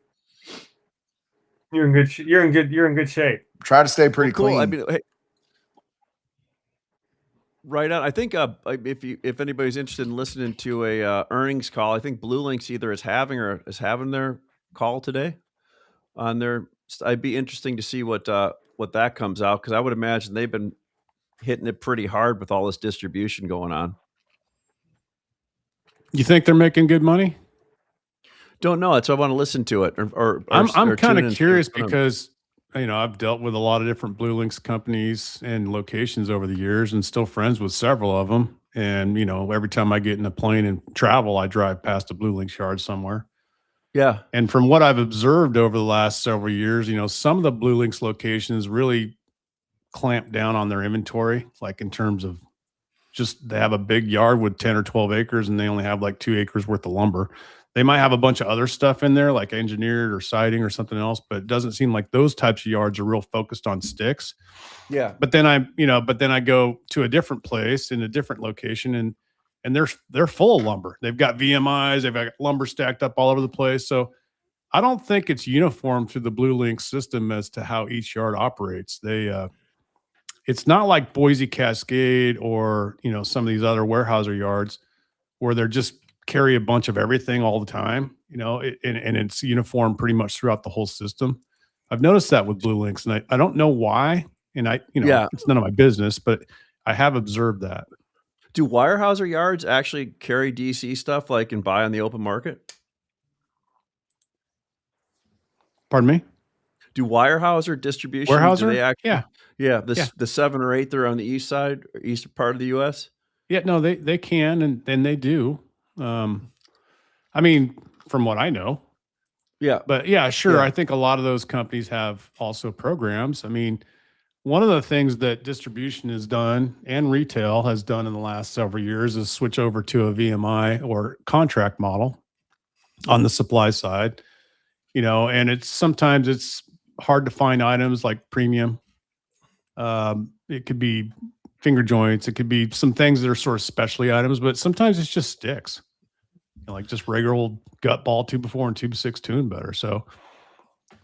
You're in good shape. Try to stay pretty Cool. clean. I mean, hey, right on. I think if anybody's interested in listening to a earnings call, I think Blue Links either is having their call today on their I'd be interesting to see what that comes out, because I would imagine they've been hitting it pretty hard with all this distribution going on. You think they're making good money? Don't know. That's why I want to listen to it. I'm or kind tune in of and see curious what's going on. because I've dealt with a lot of different Blue Links companies and locations over the years, and still friends with several of them. And every time I get in a plane and travel, I drive past a Blue Links yard somewhere. Yeah. And from what I've observed over the last several years, some of the Blue Links locations really clamp down on their inventory, like in terms of just they have a big yard with 10 or 12 acres and they only have like 2 acres worth of lumber. They might have a bunch of other stuff in there, like engineered or siding or something else, but it doesn't seem like those types of yards are real focused on sticks. Yeah. But then I go to a different place in a different location and they're full of lumber. They've got VMIs, they've got lumber stacked up all over the place. So I don't think it's uniform through the Blue Link system as to how each yard operates. It's not like Boise Cascade or some of these other Weyerhaeuser yards where they're just carry a bunch of everything all the time, and it's uniform pretty much throughout the whole system. I've noticed that with Blue Links, and I don't know why, and it's none of my business, but I have observed that. Do Weyerhaeuser yards actually carry DC stuff like and buy on the open market? Pardon me? Do Weyerhaeuser distribution? Weyerhaeuser? Do they actually? Yeah. The 7 or 8 that are on the east side, or eastern part of the U.S. Yeah, no, they can and they do. I mean, from what I know. Yeah. But yeah, sure. Yeah. I think a lot of those companies have also programs. I mean, one of the things that distribution has done and retail has done in the last several years is switch over to a VMI or contract model on the supply side, and sometimes it's hard to find items like premium. It could be finger joints. It could be some things that are sort of specialty items, but sometimes it's just sticks, like just regular old gut ball 2x4 and 2x6 tune better. So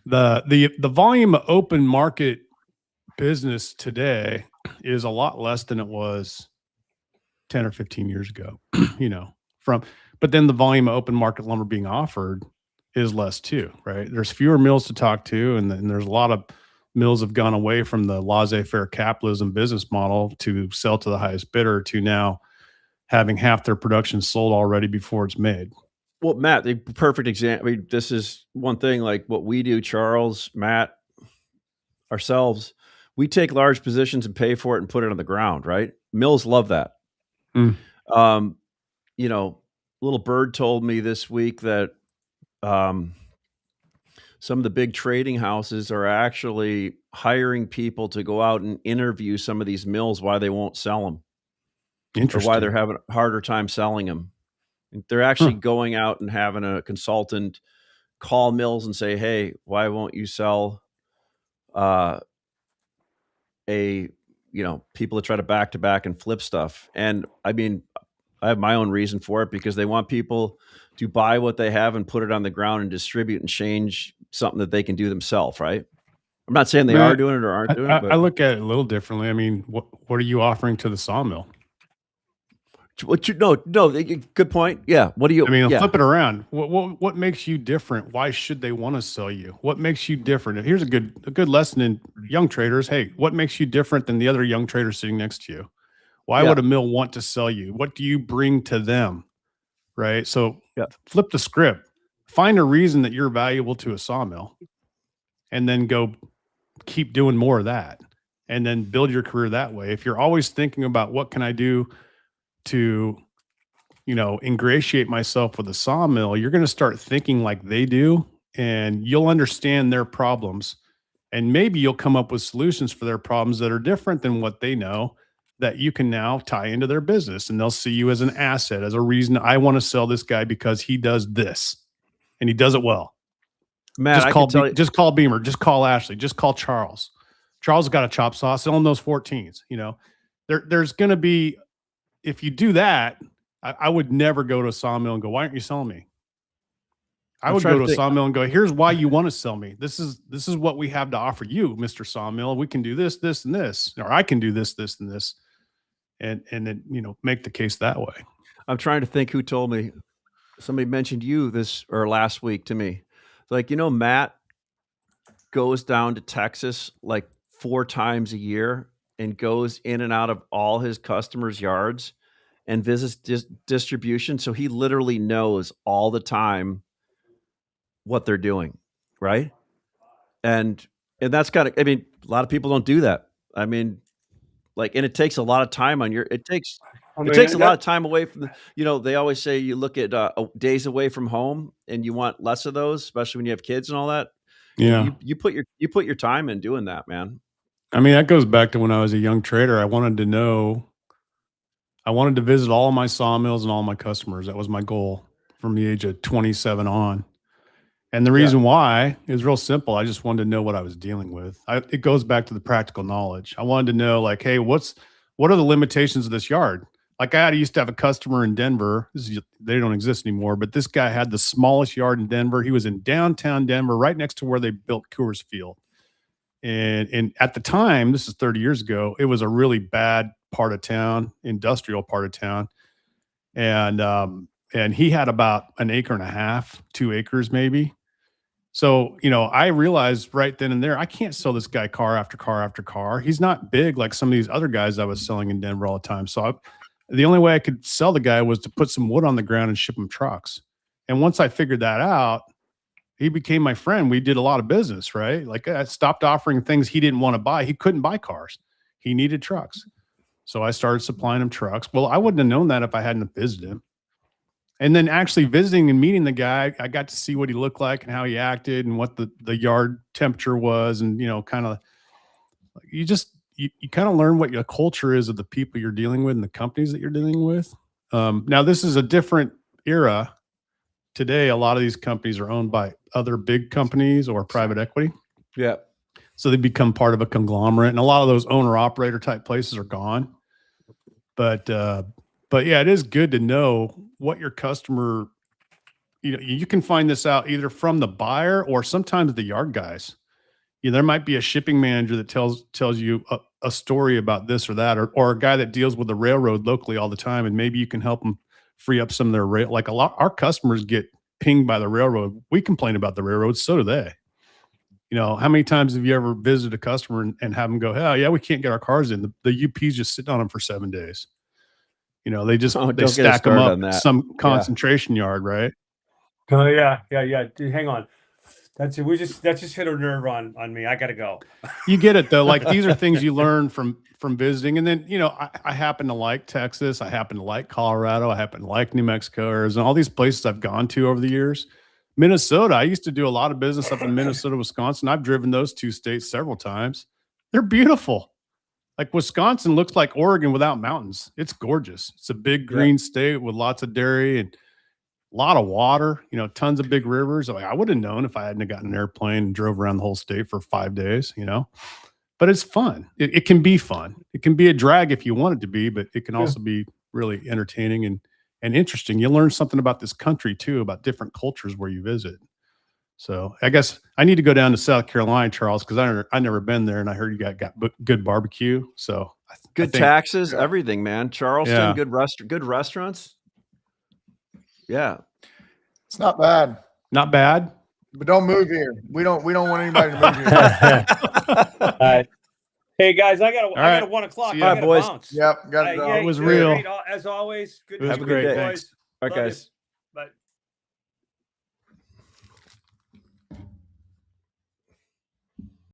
the volume of open market business today is a lot less than it was 10 or 15 years ago, but then the volume of open market lumber being offered is less too, right? There's fewer mills to talk to, and there's a lot of mills have gone away from the laissez-faire capitalism business model to sell to the highest bidder to now having half their production sold already before it's made. Well, Matt, the perfect example. I mean, this is one thing, like what we do, Charles, Matt, ourselves, we take large positions and pay for it and put it on the ground, right? Mills love that. Little Bird told me this week that some of the big trading houses are actually hiring people to go out and interview some of these mills why they won't sell them. Or why they're having a harder time selling them. They're actually going out and having a consultant call mills and say, hey, why won't you sell people that try to back and flip stuff? And I mean, I have my own reason for it, because they want people to buy what they have and put it on the ground and distribute and change something that they can do themselves, right? I'm not saying they are doing it or aren't doing it. But I look at it a little differently. I mean, what are you offering to the sawmill? No, good point. Yeah. What do you? I mean, flip it around. What makes you different? Why should they want to sell you? What makes you different? Here's a good lesson in young traders. Hey, what makes you different than the other young traders sitting next to you? Why would a mill want to sell you? What do you bring to them? Right. So flip the script. Find a reason that you're valuable to a sawmill, and then go keep doing more of that, and then build your career that way. If you're always thinking about what can I do to, ingratiate myself with a sawmill, you're going to start thinking like they do, and you'll understand their problems, and maybe you'll come up with solutions for their problems that are different than what they know, that you can now tie into their business, and they'll see you as an asset, as a reason. I want to sell this guy because he does this and he does it well. Matt, just call Beamer, just call Ashley, just call Charles. Charles has got a chop saw selling those 14s. There's going to be, if you do that, I would never go to a sawmill and go, why aren't you selling me? I would go to a sawmill and go, here's why you want to sell me. This is what we have to offer you, Mr. Sawmill. We can do this, this, and this, or I can do this, this, and this. And then, make the case that way. I'm trying to think who told me. Somebody mentioned you last week to me. Like, Matt goes down to Texas like 4 times a year and goes in and out of all his customers' yards and visits distribution. So he literally knows all the time what they're doing, right? And that's kind of, I mean, a lot of people don't do that. I mean, like, and it takes a lot of time on your, it takes a lot of time away from the, they always say you look at days away from home and you want less of those, especially when you have kids and all that. Yeah. You put your time in doing that, man. I mean, that goes back to when I was a young trader. I wanted to visit all of my sawmills and all my customers. That was my goal from the age of 27 on. And the reason why is real simple. I just wanted to know what I was dealing with. It goes back to the practical knowledge. I wanted to know, like, hey, what are the limitations of this yard? Like, I used to have a customer in Denver. They don't exist anymore, but this guy had the smallest yard in Denver. He was in downtown Denver, right next to where they built Coors Field. And at the time, this is 30 years ago, it was a really bad part of town, industrial part of town. And he had about 1.5 acres, 2 acres maybe. So, I realized right then and there, I can't sell this guy car after car after car. He's not big like some of these other guys I was selling in Denver all the time. So the only way I could sell the guy was to put some wood on the ground and ship him trucks. And once I figured that out, he became my friend. We did a lot of business, right? Like, I stopped offering things he didn't want to buy. He couldn't buy cars. He needed trucks. So I started supplying him trucks. Well, I wouldn't have known that if I hadn't visited him. And then actually visiting and meeting the guy, I got to see what he looked like and how he acted and what the yard temperature was. And, kind of, you kind of learn what your culture is of the people you're dealing with and the companies that you're dealing with. Now, this is a different era. Today, a lot of these companies are owned by other big companies or private equity. Yeah. So they become part of a conglomerate, and a lot of those owner operator type places are gone. But yeah, it is good to know what your customer, you can find this out either from the buyer or sometimes the yard guys. There might be a shipping manager that tells you a story about this or that, or a guy that deals with the railroad locally all the time. And maybe you can help them free up some of their rail. Like our customers get pinged by the railroad. We complain about the railroad. So do they. How many times have you ever visited a customer and have them go, "Oh yeah, we can't get our cars in. The UP's just sitting on them for 7 days." They stack them up at some concentration yard, right? Oh yeah. Dude, hang on. That just hit a nerve on me. I gotta go. You get it though. Like, these are things you learn from visiting. And then, I happen to like Texas. I happen to like Colorado. I happen to like New Mexico, Arizona, all these places I've gone to over the years. Minnesota, I used to do a lot of business up in Minnesota, Wisconsin. I've driven those 2 states several times. They're beautiful. Like, Wisconsin looks like Oregon without mountains. It's gorgeous. It's a big green state with lots of dairy and a lot of water, tons of big rivers. Like, I would have known if I hadn't gotten an airplane and drove around the whole state for 5 days, but it's fun. It can be fun. It can be a drag if you want it to be, but it can also be really entertaining and interesting. You learn something about this country too, about different cultures where you visit. So I guess I need to go down to South Carolina, Charles, because I never been there, and I heard you got good barbecue. So good taxes, everything, man. Charleston, good restaurants. Yeah, It's not bad. Not bad. But don't move here. We don't want anybody to move here. All right. Hey guys, I got 1 o'clock. See ya, I gotta boys. bounce. Yep, got it. It was real. Great. As always, good to It was see great. you, boys. Thanks. All right, Love you. guys.